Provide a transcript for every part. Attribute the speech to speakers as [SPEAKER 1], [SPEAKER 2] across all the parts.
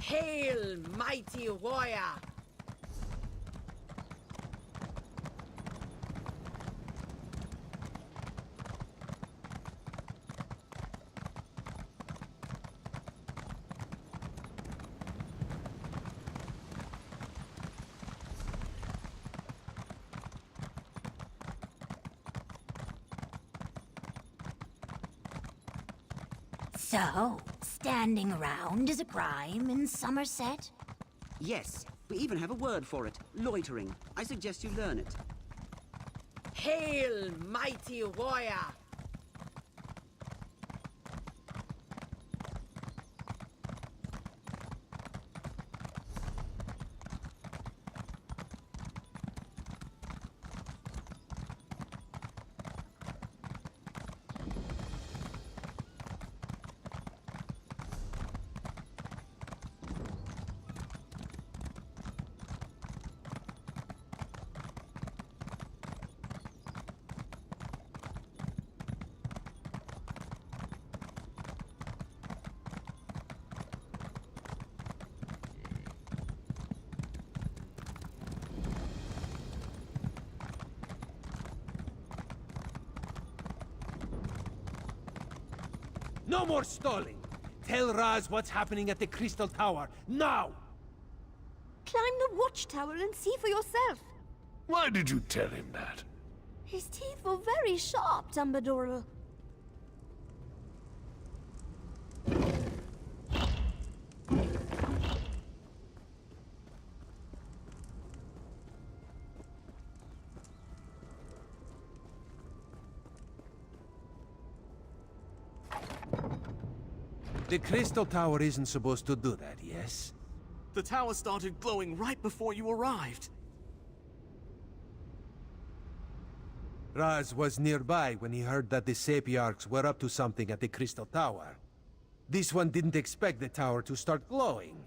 [SPEAKER 1] Hail, mighty warrior!
[SPEAKER 2] So, standing around is a crime in Somerset?
[SPEAKER 3] Yes, we even have a word for it. Loitering. I suggest you learn it.
[SPEAKER 1] Hail, mighty warrior!
[SPEAKER 4] No more stalling! Tell Raz what's happening at the Crystal Tower, now!
[SPEAKER 5] Climb the watchtower and see for yourself.
[SPEAKER 6] Why did you tell him that?
[SPEAKER 5] His teeth were very sharp, Dumbledore.
[SPEAKER 4] The Crystal Tower isn't supposed to do that, yes?
[SPEAKER 7] The tower started glowing right before you arrived.
[SPEAKER 4] Raz was nearby when he heard that the Sapiarchs were up to something at the Crystal Tower. This one didn't expect the tower to start glowing.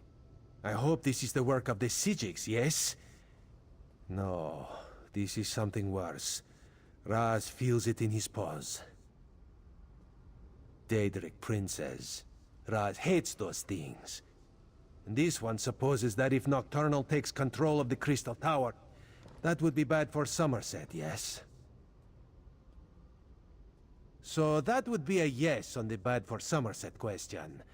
[SPEAKER 4] I hope this is the work of the Sijiks, yes? No, this is something worse. Raz feels it in his paws. Daedric Princess. Raz hates those things. And this one supposes that if Nocturnal takes control of the Crystal Tower, that would be bad for Somerset, yes? So that would be a yes on the bad for Somerset question.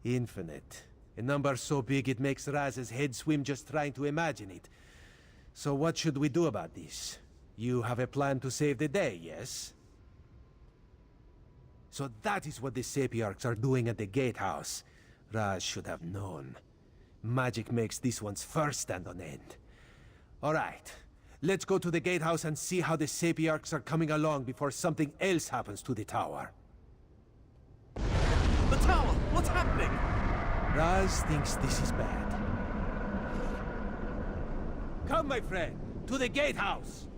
[SPEAKER 4] Infinite. A number so big it makes Raz's head swim just trying to imagine it. So what should we do about this? You have a plan to save the day, yes? So that is what the Sapiarchs are doing at the gatehouse. Raz should have known. Magic makes this one's first stand on end. Alright, let's go to the gatehouse and see how the Sapiarchs are coming along before something else happens to the tower.
[SPEAKER 7] The tower! What's happening?
[SPEAKER 4] Raz thinks this is bad. Come, my friend, to the gatehouse!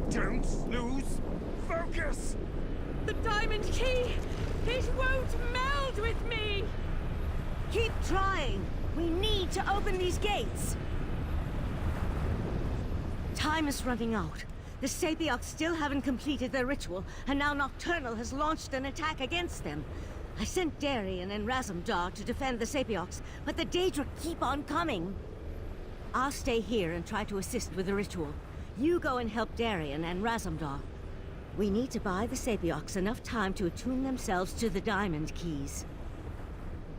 [SPEAKER 6] Don't lose focus!
[SPEAKER 1] The diamond key! It won't meld with me!
[SPEAKER 5] Keep trying. We need to open these gates. Time is running out. The Sapiarchs still haven't completed their ritual, and now Nocturnal has launched an attack against them. I sent Darien and Razumdar to defend the Sapiarchs, but the Daedra keep on coming. I'll stay here and try to assist with the ritual. You go and help Darien and Razumdar. We need to buy the Sapiarchs enough time to attune themselves to the diamond keys.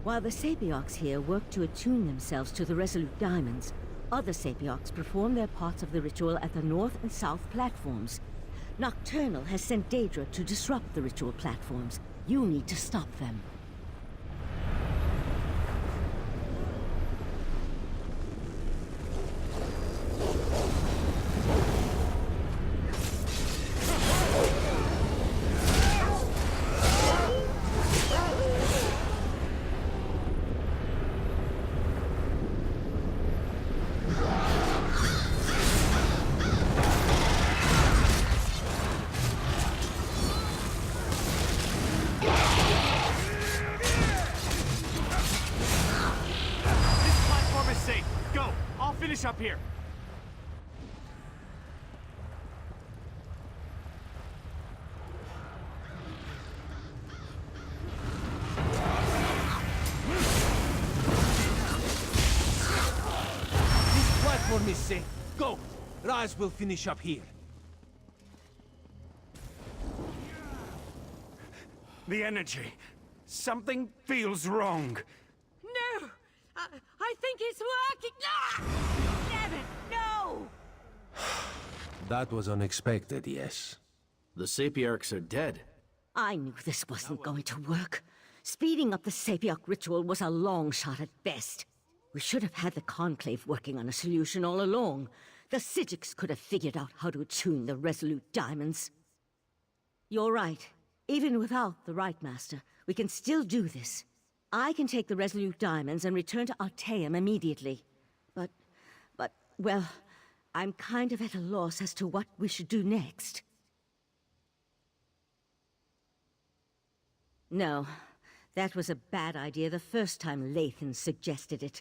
[SPEAKER 5] While the Sapiocs here work to attune themselves to the Resolute Diamonds, other Sapiocs perform their parts of the ritual at the north and south platforms. Nocturnal has sent Daedra to disrupt the ritual platforms. You need to stop them.
[SPEAKER 7] Finish up here.
[SPEAKER 4] This platform is safe. Go! Raz will finish up here.
[SPEAKER 6] The energy. Something feels wrong.
[SPEAKER 1] No! I think it's working! Ah! Damn it, no!
[SPEAKER 4] That was unexpected, yes.
[SPEAKER 7] The Sapiarchs are dead.
[SPEAKER 5] I knew this wasn't going to work. Speeding up the Sapioc ritual was a long shot at best. We should have had the Conclave working on a solution all along. The Psijics could have figured out how to attune the Resolute Diamonds. You're right. Even without the Right Master, we can still do this. I can take the Resolute Diamonds and return to Artaeum immediately. But, well, I'm kind of at a loss as to what we should do next. No, that was a bad idea the first time Lathan suggested it.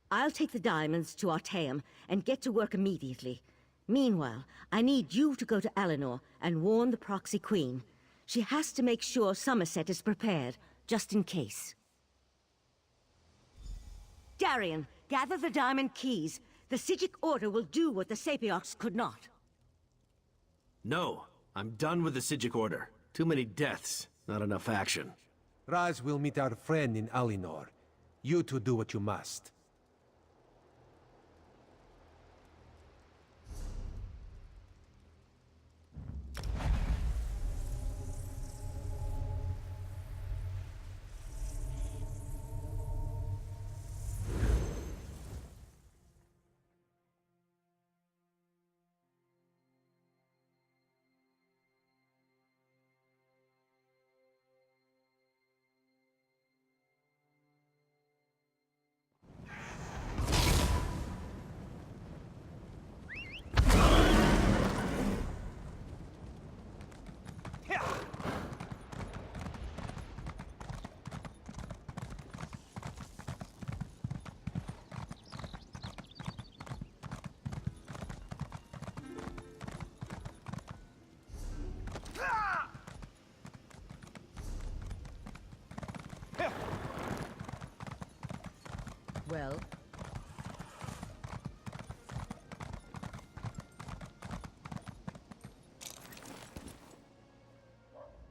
[SPEAKER 5] I'll take the diamonds to Artaeum and get to work immediately. Meanwhile, I need you to go to Eleanor and warn the Proxy Queen. She has to make sure Somerset is prepared, just in case. Darian, gather the diamond keys. The Psijic Order will do what the Sapiocs could not.
[SPEAKER 7] No, I'm done with the Psijic Order. Too many deaths, not enough action.
[SPEAKER 4] Raz will meet our friend in Alinor. You two do what you must.
[SPEAKER 1] Well,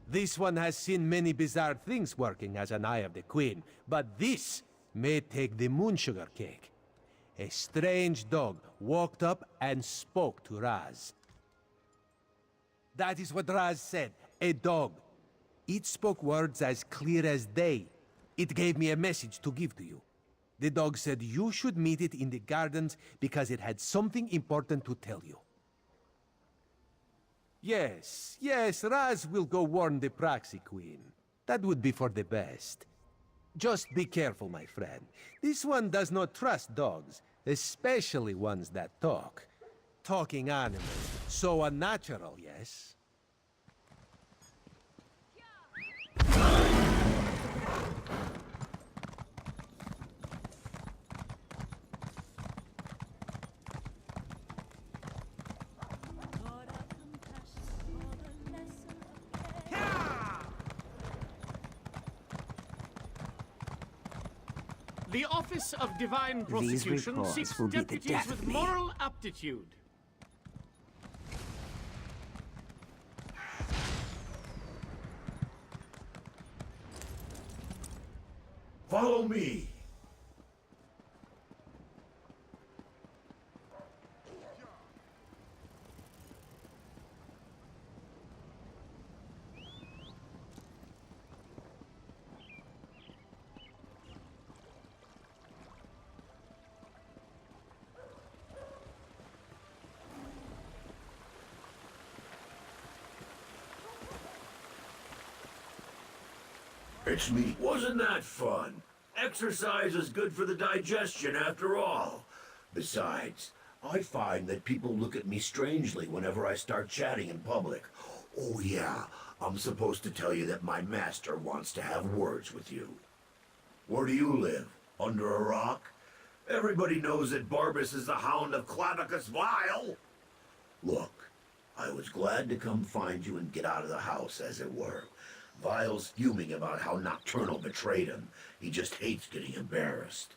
[SPEAKER 4] This one has seen many bizarre things working as an Eye of the Queen, but this may take the moonsugar cake. A strange dog walked up and spoke to Raz. That is what Raz said, a dog. It spoke words as clear as day. It gave me a message to give to you. The dog said you should meet it in the gardens because it had something important to tell you. Yes, Raz will go warn the Proxy Queen. That would be for the best. Just be careful, my friend. This one does not trust dogs, especially ones that talk. Talking animals. So unnatural, yes?
[SPEAKER 7] The Office of Divine Prosecution
[SPEAKER 3] reports
[SPEAKER 7] seeks
[SPEAKER 3] will be the
[SPEAKER 7] deputies
[SPEAKER 3] death
[SPEAKER 7] with
[SPEAKER 3] of me.
[SPEAKER 7] moral aptitude.
[SPEAKER 8] Follow me. It's me. Wasn't that fun? Exercise is good for the digestion after all. Besides, I find that people look at me strangely whenever I start chatting in public. Oh yeah, I'm supposed to tell you that my master wants to have words with you. Where do you live? Under a rock? Everybody knows that Barbas is the Hound of Clavicus Vile. Look, I was glad to come find you and get out of the house, as it were. Vile's fuming about how Nocturnal betrayed him. He just hates getting embarrassed.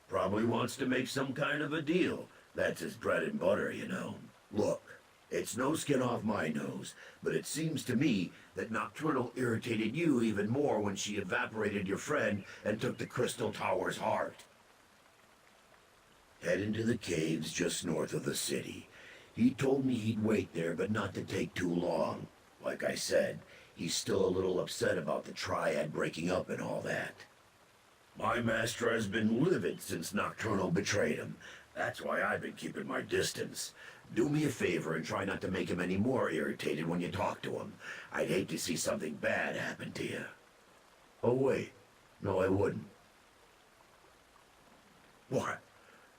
[SPEAKER 8] Probably wants to make some kind of a deal. That's his bread and butter, you know. Look, it's no skin off my nose, but it seems to me that Nocturnal irritated you even more when she evaporated your friend and took the Crystal Tower's heart. Head into the caves just north of the city. He told me he'd wait there, but not to take too long. Like I said, he's still a little upset about the Triad breaking up and all that. My master has been livid since Nocturnal betrayed him. That's why I've been keeping my distance. Do me a favor and try not to make him any more irritated when you talk to him. I'd hate to see something bad happen to you. Oh wait, no I wouldn't. What?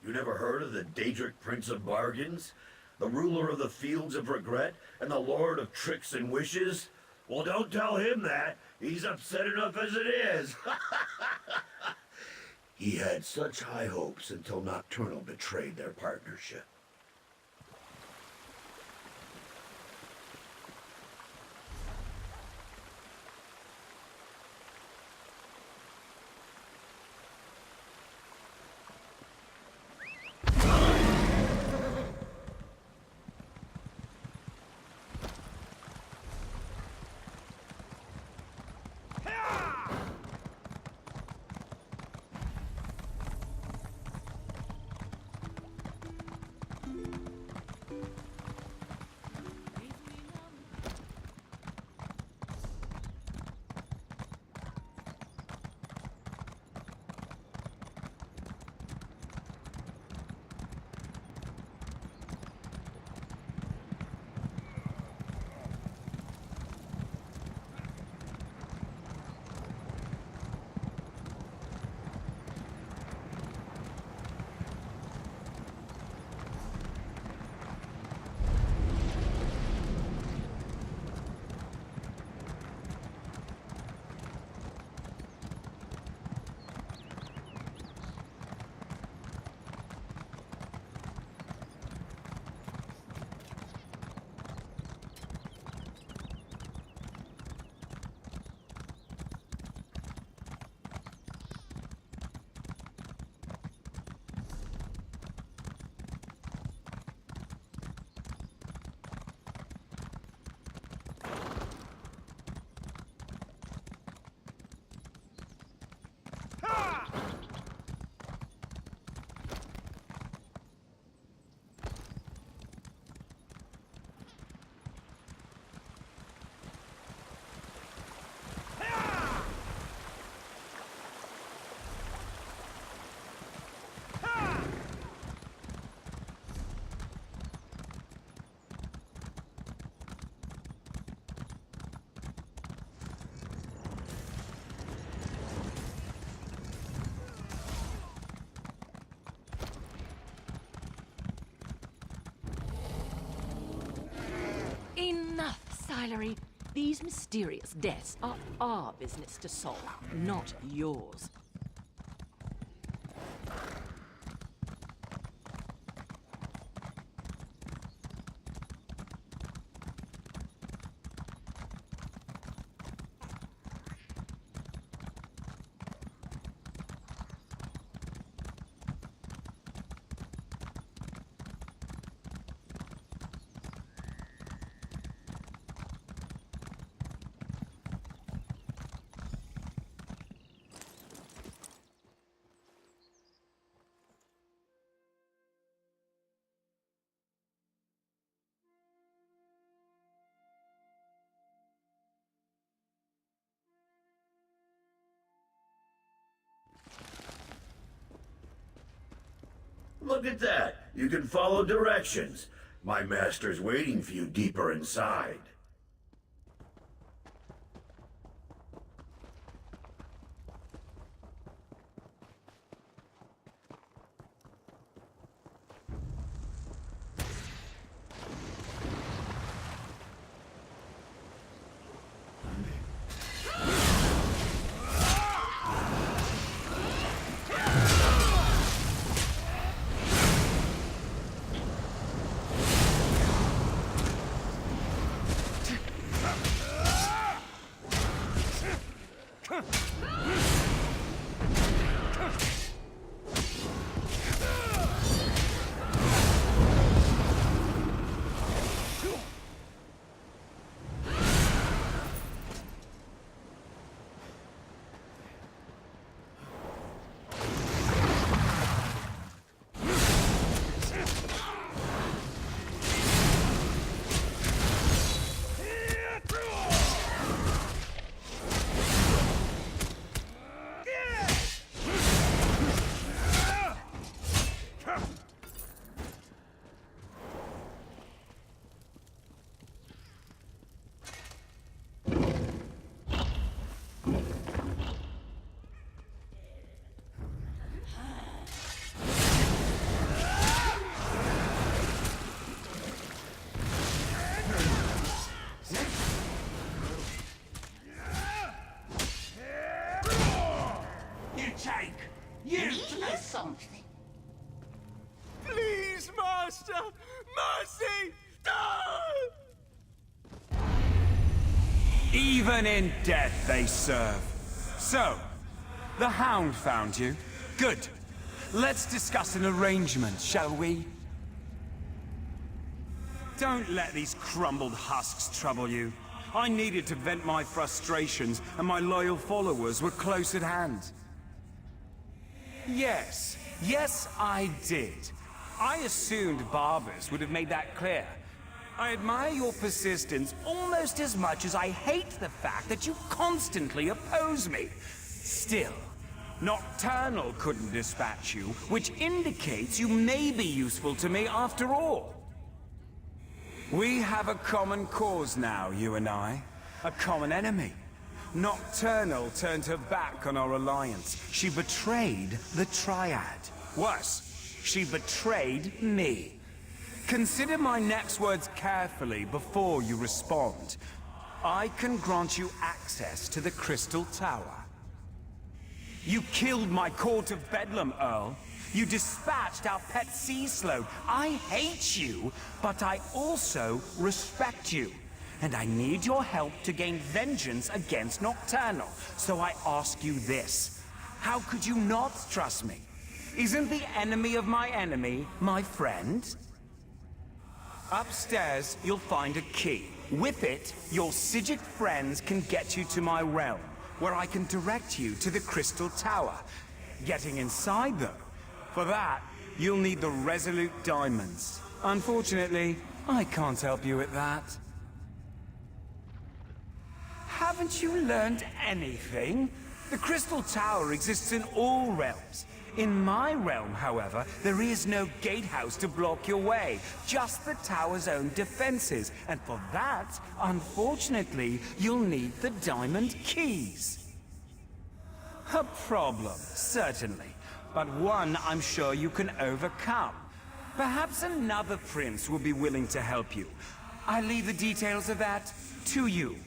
[SPEAKER 8] You never heard of the Daedric Prince of Bargains? The ruler of the Fields of Regret and the Lord of Tricks and Wishes? Well, don't tell him that. He's upset enough as it is. He had such high hopes until Nocturnal betrayed their partnership.
[SPEAKER 9] Enough, Silery. These mysterious deaths are our business to solve, not yours.
[SPEAKER 8] Look at that. You can follow directions. My master's waiting for you deeper inside.
[SPEAKER 2] Something.
[SPEAKER 6] Please, Master! Mercy! Even in death they serve. So, the Hound found you. Good. Let's discuss an arrangement, shall we? Don't let these crumbled husks trouble you. I needed to vent my frustrations, and my loyal followers were close at hand. Yes, I did. I assumed Barbers would have made that clear. I admire your persistence almost as much as I hate the fact that you constantly oppose me. Still, Nocturnal couldn't dispatch you, which indicates you may be useful to me after all. We have a common cause now, you and I. A common enemy. Nocturnal turned her back on our alliance. She betrayed the Triad. Worse, she betrayed me. Consider my next words carefully before you respond. I can grant you access to the Crystal Tower. You killed my Court of Bedlam, Earl. You dispatched our pet sea slode. I hate you, but I also respect you. And I need your help to gain vengeance against Nocturnal. So I ask you this. How could you not trust me? Isn't the enemy of my enemy my friend? Upstairs, you'll find a key. With it, your Psijic friends can get you to my realm, where I can direct you to the Crystal Tower. Getting inside, though, for that, you'll need the Resolute Diamonds. Unfortunately, I can't help you with that. Haven't you learned anything? The Crystal Tower exists in all realms. In my realm, however, there is no gatehouse to block your way, just the tower's own defenses. And for that, unfortunately, you'll need the diamond keys. A problem, certainly, but one I'm sure you can overcome. Perhaps another prince will be willing to help you. I leave the details of that to you.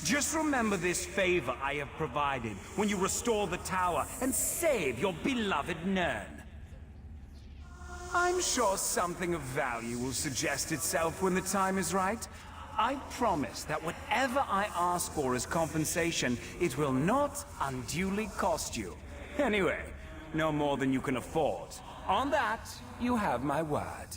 [SPEAKER 6] Just remember this favor I have provided when you restore the tower and save your beloved Nern. I'm sure something of value will suggest itself when the time is right. I promise that whatever I ask for as compensation, it will not unduly cost you. Anyway, no more than you can afford. On that, you have my word.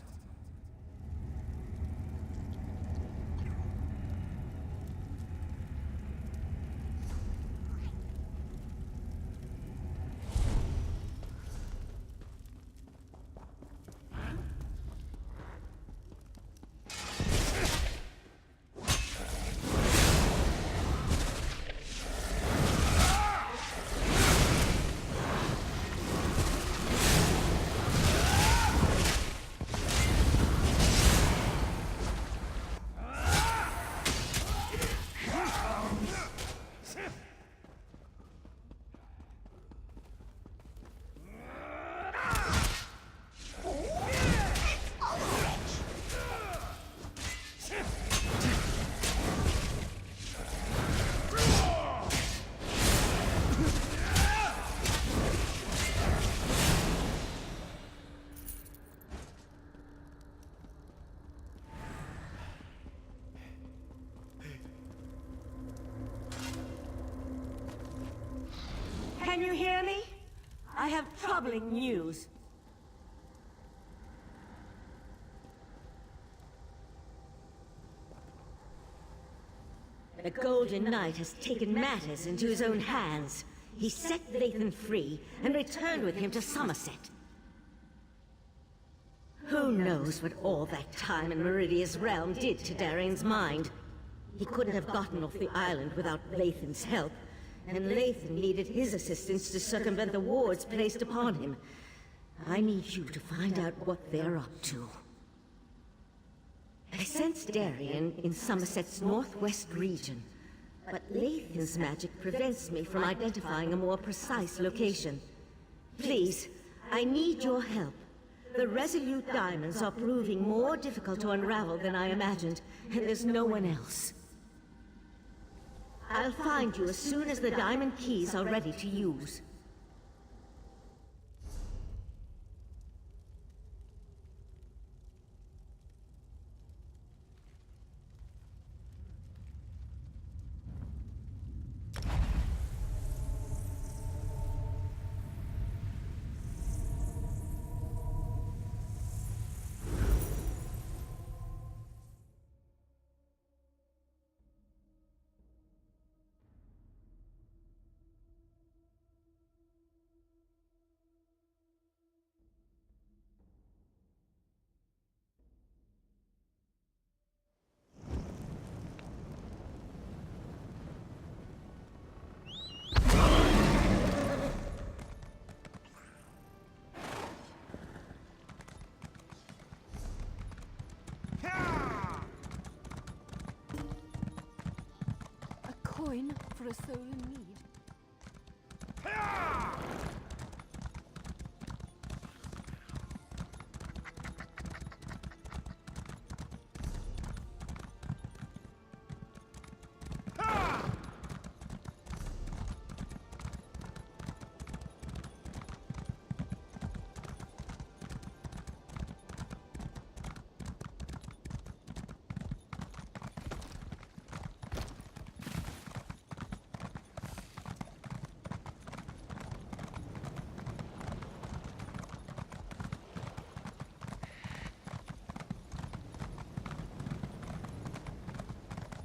[SPEAKER 5] Can you hear me? I have troubling news. The Golden Knight has taken matters into his own hands. He set Lathan free and returned with him to Somerset. Who knows what all that time in Meridia's realm did to Darian's mind? He couldn't have gotten off the island without Lathan's help, and Lathan needed his assistance to circumvent the wards placed upon him. I need you to find out what they're up to. I sense Darian in Somerset's northwest region, but Lathan's magic prevents me from identifying a more precise location. Please, I need your help. The Resolute Diamonds are proving more difficult to unravel than I imagined, and there's no one else. I'll find you as soon as the diamond keys are ready to use.
[SPEAKER 9] Coin for a soul in need.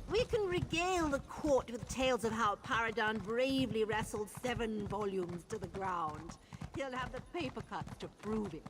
[SPEAKER 10] We can regale the court with tales of how Paragon bravely wrestled 7 volumes to the ground. He'll have the paper cuts to prove it.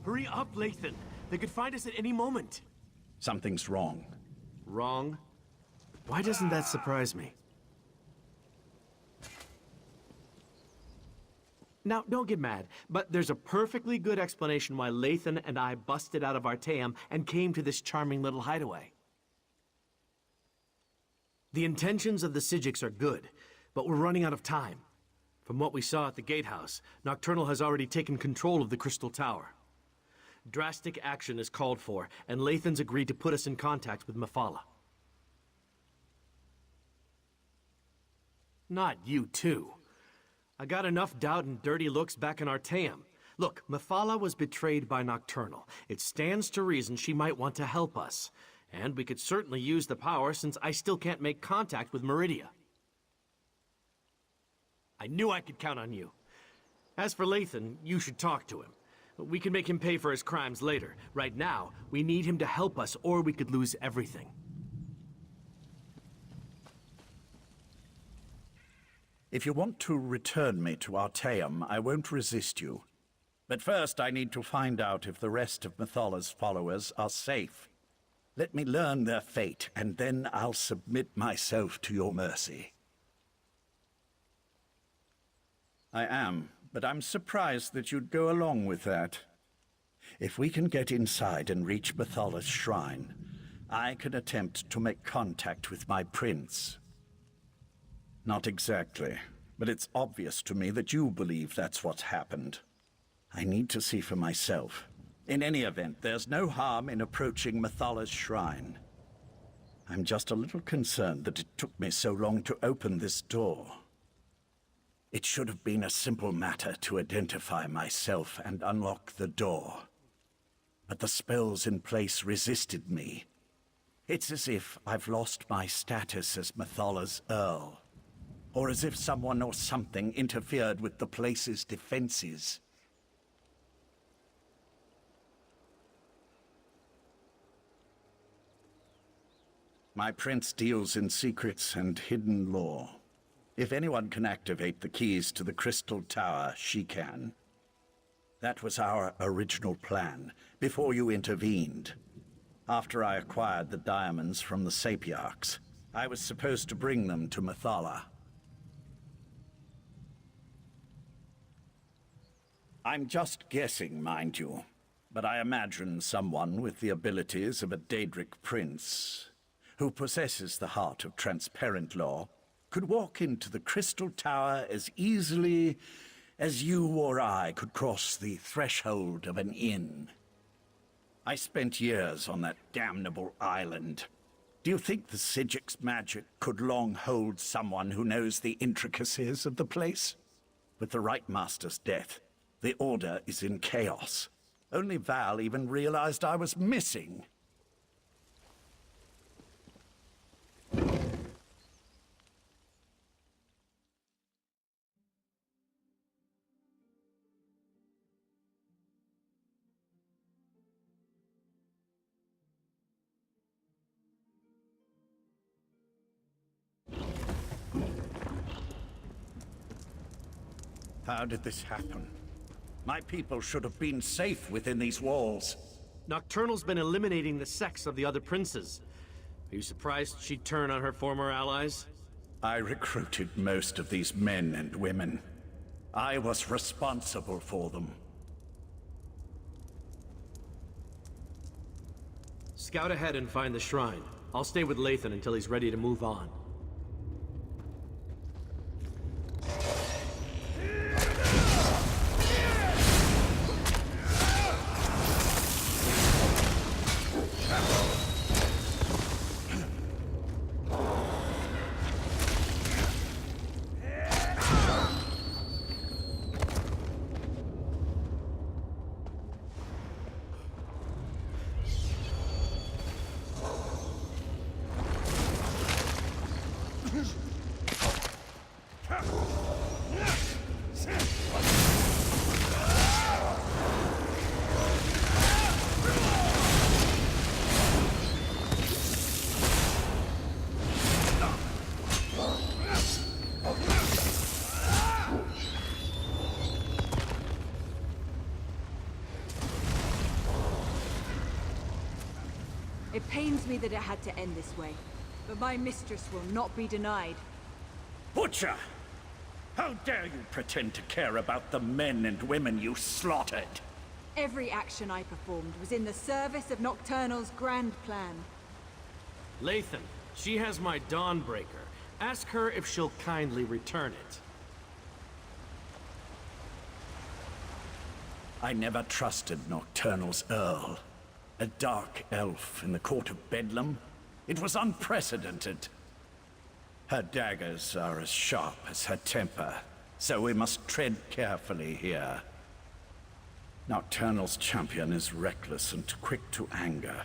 [SPEAKER 7] Hurry up, Lathan. They could find us at any moment.
[SPEAKER 11] Something's wrong.
[SPEAKER 7] Wrong? Why doesn't that surprise me? Now, don't get mad, but there's a perfectly good explanation why Lathan and I busted out of Artaeum and came to this charming little hideaway. The intentions of the Psijics are good, but we're running out of time. From what we saw at the gatehouse, Nocturnal has already taken control of the Crystal Tower. Drastic action is called for, and Lathan's agreed to put us in contact with Mephala. Not you too. I got enough doubt and dirty looks back in Artaeum. Look, Mephala was betrayed by Nocturnal. It stands to reason she might want to help us. And we could certainly use the power since I still can't make contact with Meridia. I knew I could count on you. As for Lathan, you should talk to him. We can make him pay for his crimes later. Right now, we need him to help us or we could lose everything.
[SPEAKER 11] If you want to return me to Artaeum, I won't resist you. But first I need to find out if the rest of Methala's followers are safe. Let me learn their fate, and then I'll submit myself to your mercy. I am, but I'm surprised that you'd go along with that. If we can get inside and reach Methala's shrine, I can attempt to make contact with my prince. Not exactly, but it's obvious to me that you believe that's what's happened. I need to see for myself. In any event, there's no harm in approaching Methala's shrine. I'm just a little concerned that it took me so long to open this door. It should have been a simple matter to identify myself and unlock the door. But the spells in place resisted me. It's as if I've lost my status as Methala's Earl. Or as if someone or something interfered with the place's defenses. My prince deals in secrets and hidden lore. If anyone can activate the keys to the Crystal Tower, she can. That was our original plan, before you intervened. After I acquired the diamonds from the Sapiarchs, I was supposed to bring them to Methala. I'm just guessing, mind you, but I imagine someone with the abilities of a Daedric prince, who possesses the heart of transparent law, could walk into the Crystal Tower as easily as you or I could cross the threshold of an inn. I spent years on that damnable island. Do you think the Psijics' magic could long hold someone who knows the intricacies of the place? With the Right Master's death, the Order is in chaos. Only Val even realized I was missing. How did this happen? My people should have been safe within these walls.
[SPEAKER 7] Nocturnal's been eliminating the sects of the other princes. Are you surprised she'd turn on her former allies?
[SPEAKER 11] I recruited most of these men and women. I was responsible for them.
[SPEAKER 7] Scout ahead and find the shrine. I'll stay with Lathan until he's ready to move on.
[SPEAKER 12] It pains me that it had to end this way, but my mistress will not be denied.
[SPEAKER 11] Butcher! How dare you pretend to care about the men and women you slaughtered?
[SPEAKER 12] Every action I performed was in the service of Nocturnal's grand plan.
[SPEAKER 7] Lathan, she has my Dawnbreaker. Ask her if she'll kindly return it.
[SPEAKER 11] I never trusted Nocturnal's Earl. A dark elf in the court of Bedlam? It was unprecedented. Her daggers are as sharp as her temper, so we must tread carefully here. Nocturnal's champion is reckless and quick to anger.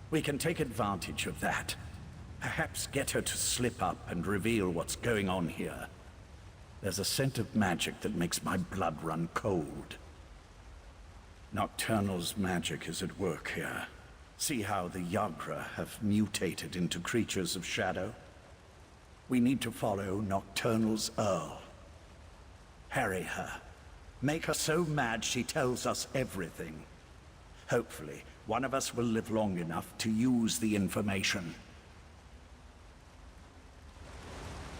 [SPEAKER 11] We can take advantage of that. Perhaps get her to slip up and reveal what's going on here. There's a scent of magic that makes my blood run cold. Nocturnal's magic is at work here. See how the Yagra have mutated into creatures of shadow? We need to follow Nocturnal's Earl. Harry her. Make her so mad she tells us everything. Hopefully, one of us will live long enough to use the information.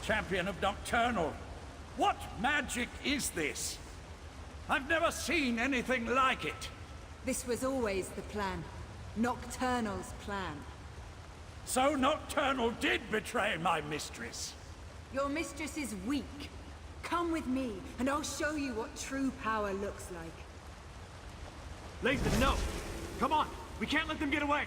[SPEAKER 11] Champion of Nocturnal, what magic is this? I've never seen anything like it.
[SPEAKER 12] This was always the plan. Nocturnal's plan.
[SPEAKER 11] So Nocturnal did betray my mistress.
[SPEAKER 12] Your mistress is weak. Come with me, and I'll show you what true power looks like.
[SPEAKER 7] Lathan, no! Come on! We can't let them get away!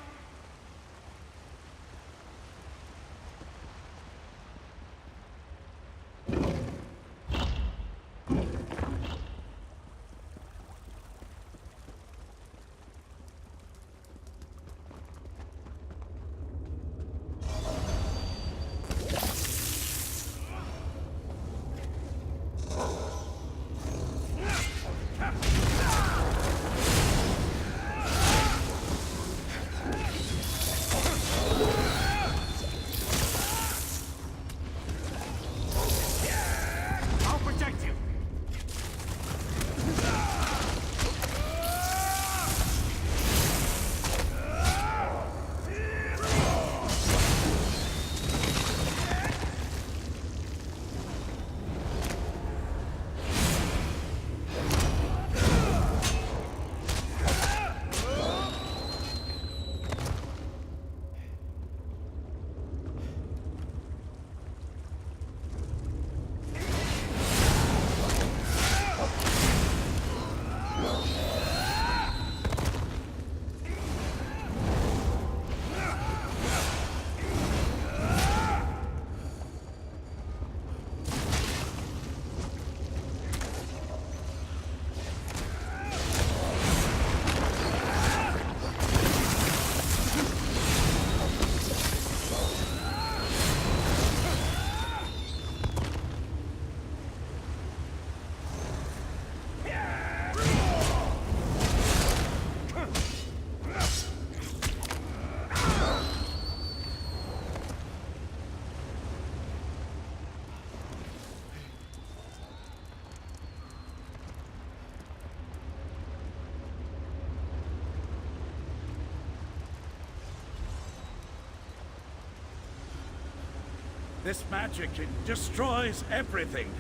[SPEAKER 11] This magic, it destroys everything.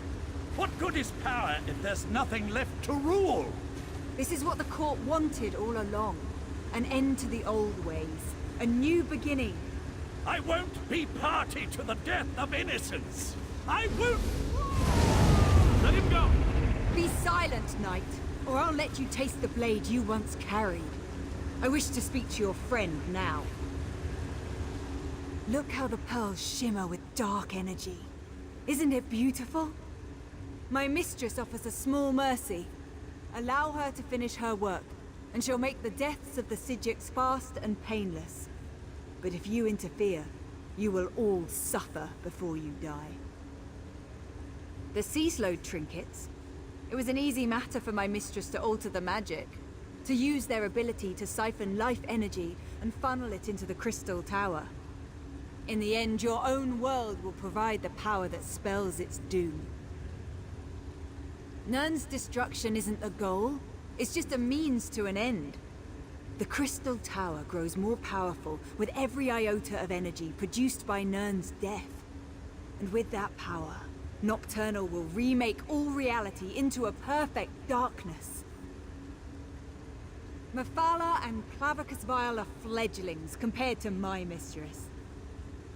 [SPEAKER 11] What good is power if there's nothing left to rule?
[SPEAKER 12] This is what the court wanted all along. An end to the old ways. A new beginning.
[SPEAKER 11] I won't be party to the death of innocents. I won't...
[SPEAKER 7] Let him go!
[SPEAKER 12] Be silent, knight, or I'll let you taste the blade you once carried. I wish to speak to your friend now. Look how the pearls shimmer with dark energy. Isn't it beautiful? My mistress offers a small mercy. Allow her to finish her work, and she'll make the deaths of the Sijiks fast and painless. But if you interfere, you will all suffer before you die. The sea-slowed trinkets. It was an easy matter for my mistress to alter the magic, to use their ability to siphon life energy and funnel it into the Crystal Tower. In the end, your own world will provide the power that spells its doom. Nirn's destruction isn't the goal, it's just a means to an end. The Crystal Tower grows more powerful with every iota of energy produced by Nirn's death. And with that power, Nocturnal will remake all reality into a perfect darkness. Mephala and Clavicus Vile are fledglings compared to my mistress.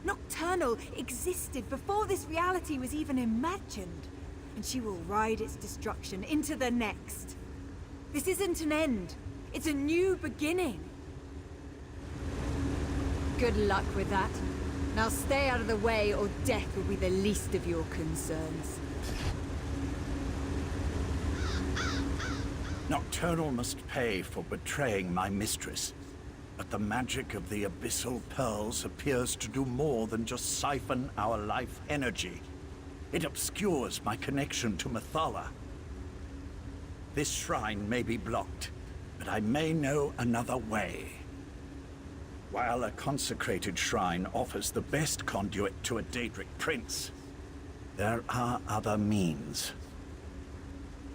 [SPEAKER 12] Nocturnal existed before this reality was even imagined, and she will ride its destruction into the next. This isn't an end. It's a new beginning. Good luck with that. Now stay out of the way, or death will be the least of your concerns.
[SPEAKER 11] Nocturnal must pay for betraying my mistress. But the magic of the Abyssal Pearls appears to do more than just siphon our life energy. It obscures my connection to Mephala. This shrine may be blocked, but I may know another way. While a consecrated shrine offers the best conduit to a Daedric prince, there are other means.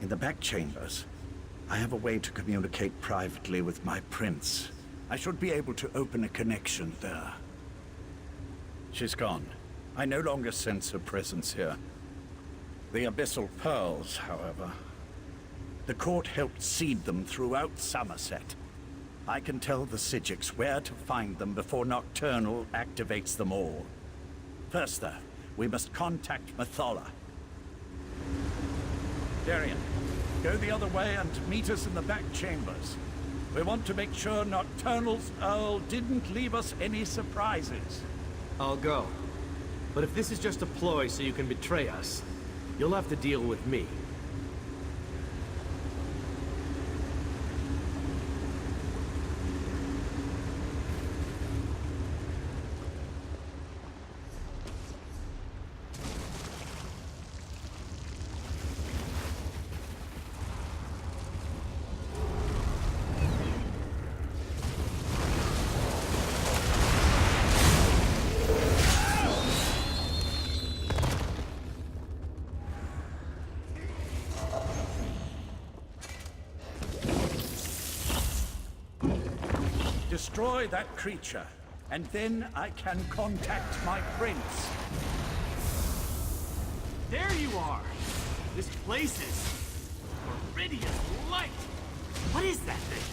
[SPEAKER 11] In the back chambers, I have a way to communicate privately with my prince. I should be able to open a connection there. She's gone. I no longer sense her presence here. The Abyssal Pearls, however. The court helped seed them throughout Somerset. I can tell the Psijics where to find them before Nocturnal activates them all. First, though, we must contact Mephala. Darian, go the other way and meet us in the back chambers. We want to make sure Nocturnal's Earl didn't leave us any surprises.
[SPEAKER 7] I'll go. But if this is just a ploy so you can betray us, you'll have to deal with me.
[SPEAKER 11] Destroy that creature, and then I can contact my prince.
[SPEAKER 7] There you are! This place is meridian light! What is that thing?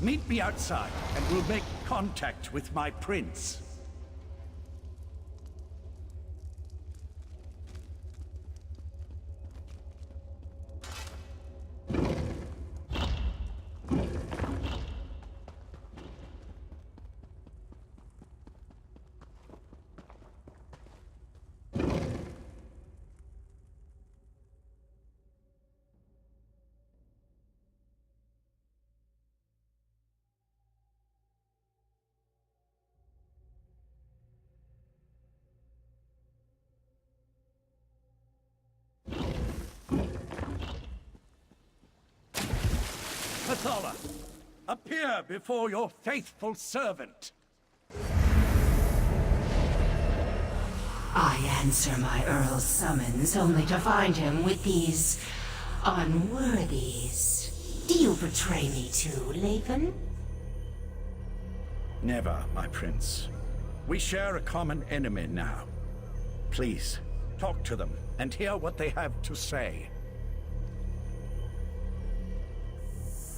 [SPEAKER 11] Meet me outside, and we'll make contact with my prince. Mephala, appear before your faithful servant.
[SPEAKER 2] I answer my Earl's summons only to find him with these unworthies. Do you betray me too, Lathan?
[SPEAKER 11] Never, my prince. We share a common enemy now. Please, talk to them and hear what they have to say.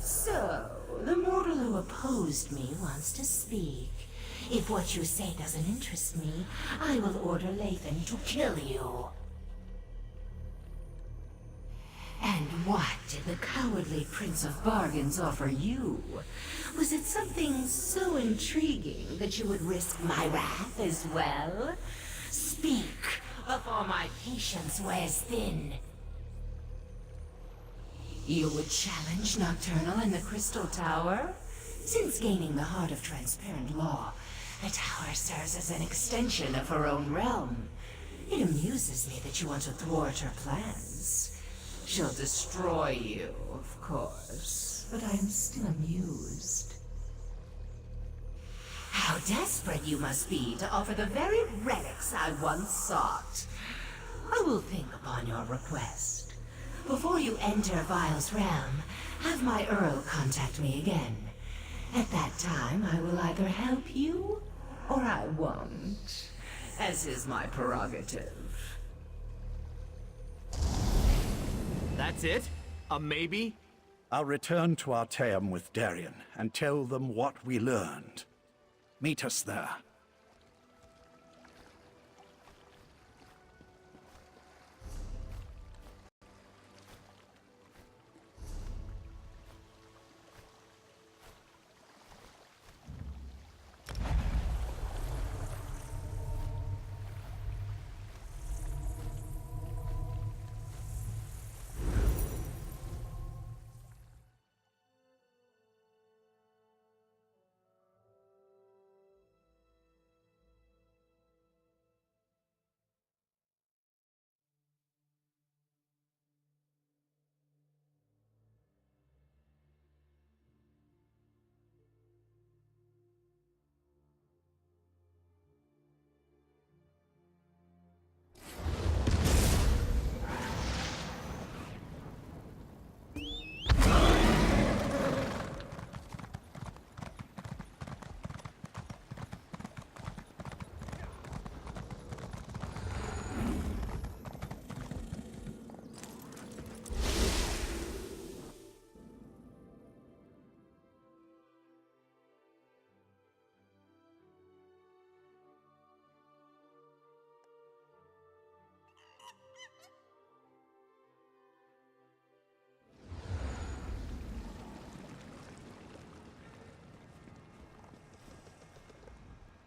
[SPEAKER 2] So, the mortal who opposed me wants to speak. If what you say doesn't interest me, I will order Lathan to kill you. And what did the cowardly Prince of Bargains offer you? Was it something so intriguing that you would risk my wrath as well? Speak, before my patience wears thin. You would challenge Nocturnal in the Crystal Tower? Since gaining the Heart of Transparent Law, the tower serves as an extension of her own realm. It amuses me that you want to thwart her plans. She'll destroy you, of course, but I'm still amused. How desperate you must be to offer the very relics I once sought. I will think upon your request. Before you enter Vile's realm, have my Earl contact me again. At that time, I will either help you, or I won't, as is my prerogative.
[SPEAKER 7] That's it? A maybe?
[SPEAKER 11] I'll return to Artaeum with Darien and tell them what we learned. Meet us there.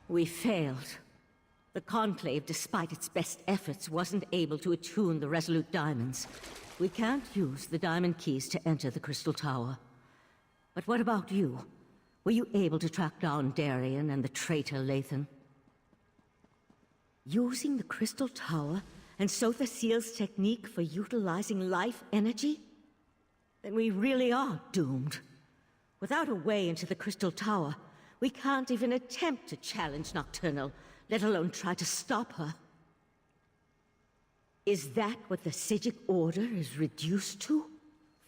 [SPEAKER 5] We failed. The Conclave, despite its best efforts, wasn't able to attune the Resolute Diamonds. We can't use the diamond keys to enter the Crystal Tower. But what about you? Were you able to track down Darien and the traitor Lathan? Using the Crystal Tower and Sotha Seal's technique for utilizing life energy? Then we really are doomed. Without a way into the Crystal Tower, we can't even attempt to challenge Nocturnal, let alone try to stop her. Is that what the Psijic Order is reduced to?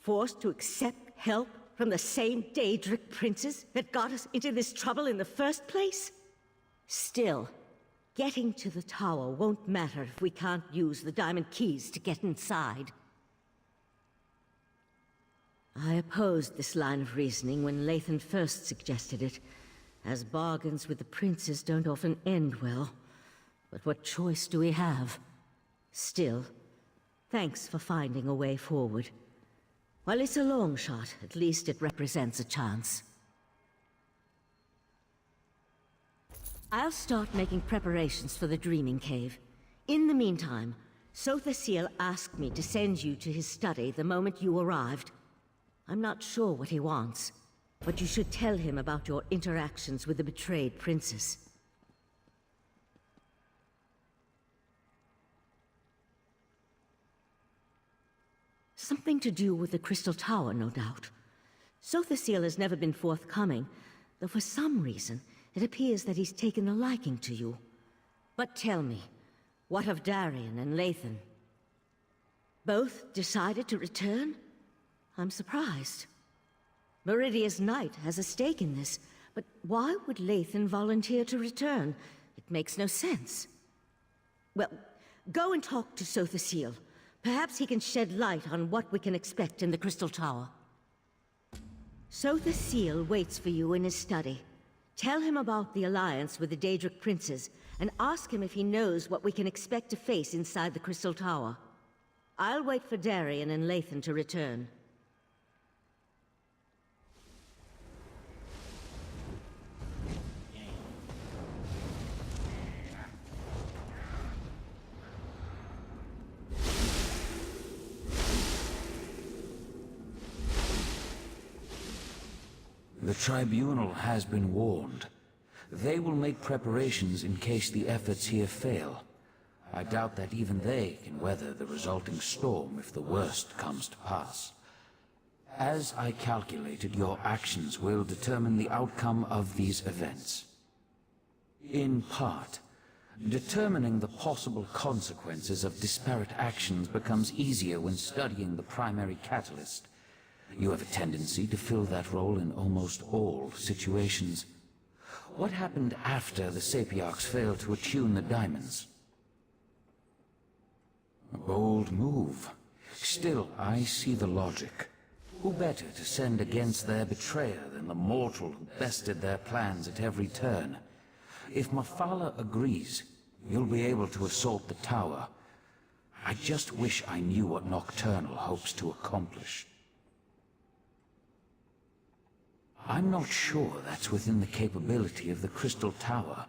[SPEAKER 5] Forced to accept help from the same Daedric princes that got us into this trouble in the first place? Still, getting to the tower won't matter if we can't use the diamond keys to get inside. I opposed this line of reasoning when Lathan first suggested it, as bargains with the princes don't often end well. But what choice do we have? Still, thanks for finding a way forward. While it's a long shot, at least it represents a chance. I'll start making preparations for the Dreaming Cave. In the meantime, Sotha Seal asked me to send you to his study the moment you arrived. I'm not sure what he wants, but you should tell him about your interactions with the betrayed princess. Something to do with the Crystal Tower, no doubt. Sotha Seal has never been forthcoming, though for some reason, it appears that he's taken a liking to you. But tell me, what of Darien and Lathan? Both decided to return? I'm surprised. Meridia's Knight has a stake in this, but why would Lathan volunteer to return? It makes no sense. Well, go and talk to Sotha Seal. Perhaps he can shed light on what we can expect in the Crystal Tower. Sotha Seal waits for you in his study. Tell him about the alliance with the Daedric princes, and ask him if he knows what we can expect to face inside the Crystal Tower. I'll wait for Darien and Lathan to return.
[SPEAKER 13] The Tribunal has been warned. They will make preparations in case the efforts here fail. I doubt that even they can weather the resulting storm if the worst comes to pass. As I calculated, your actions will determine the outcome of these events. In part. Determining the possible consequences of disparate actions becomes easier when studying the primary catalyst. You have a tendency to fill that role in almost all situations. What happened after the Sapiarchs failed to attune the diamonds? A bold move. Still, I see the logic. Who better to send against their betrayer than the mortal who bested their plans at every turn? If Mafala agrees, you'll be able to assault the tower. I just wish I knew what Nocturnal hopes to accomplish. I'm not sure that's within the capability of the Crystal Tower,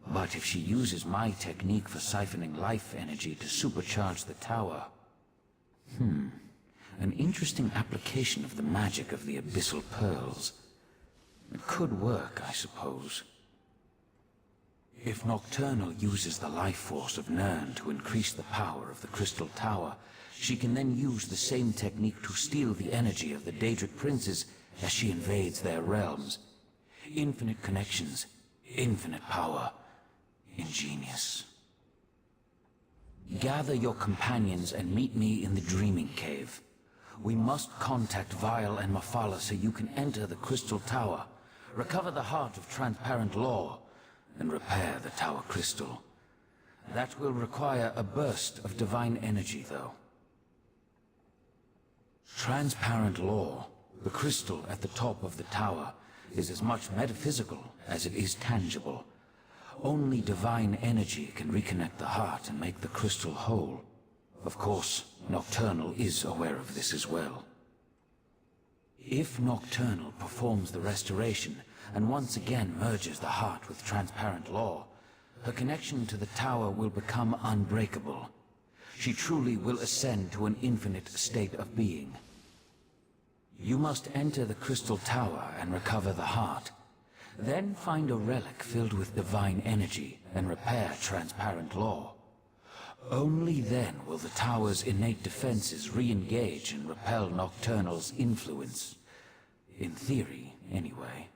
[SPEAKER 13] but if she uses my technique for siphoning life energy to supercharge the tower... An interesting application of the magic of the Abyssal Pearls. It could work, I suppose. If Nocturnal uses the life force of Nirn to increase the power of the Crystal Tower, she can then use the same technique to steal the energy of the Daedric princes as she invades their realms. Infinite connections, infinite power. Ingenious. Gather your companions and meet me in the Dreaming Cave. We must contact Vile and Mafala so you can enter the Crystal Tower, recover the Heart of Transparent Law, and repair the Tower Crystal. That will require a burst of divine energy, though. Transparent Law, the crystal at the top of the tower, is as much metaphysical as it is tangible. Only divine energy can reconnect the heart and make the crystal whole. Of course, Nocturnal is aware of this as well. If Nocturnal performs the restoration, and once again merges the heart with Transparent Law, her connection to the tower will become unbreakable. She truly will ascend to an infinite state of being. You must enter the Crystal Tower and recover the heart. Then find a relic filled with divine energy and repair Transparent Law. Only then will the tower's innate defenses re-engage and repel Nocturnal's influence. In theory, anyway.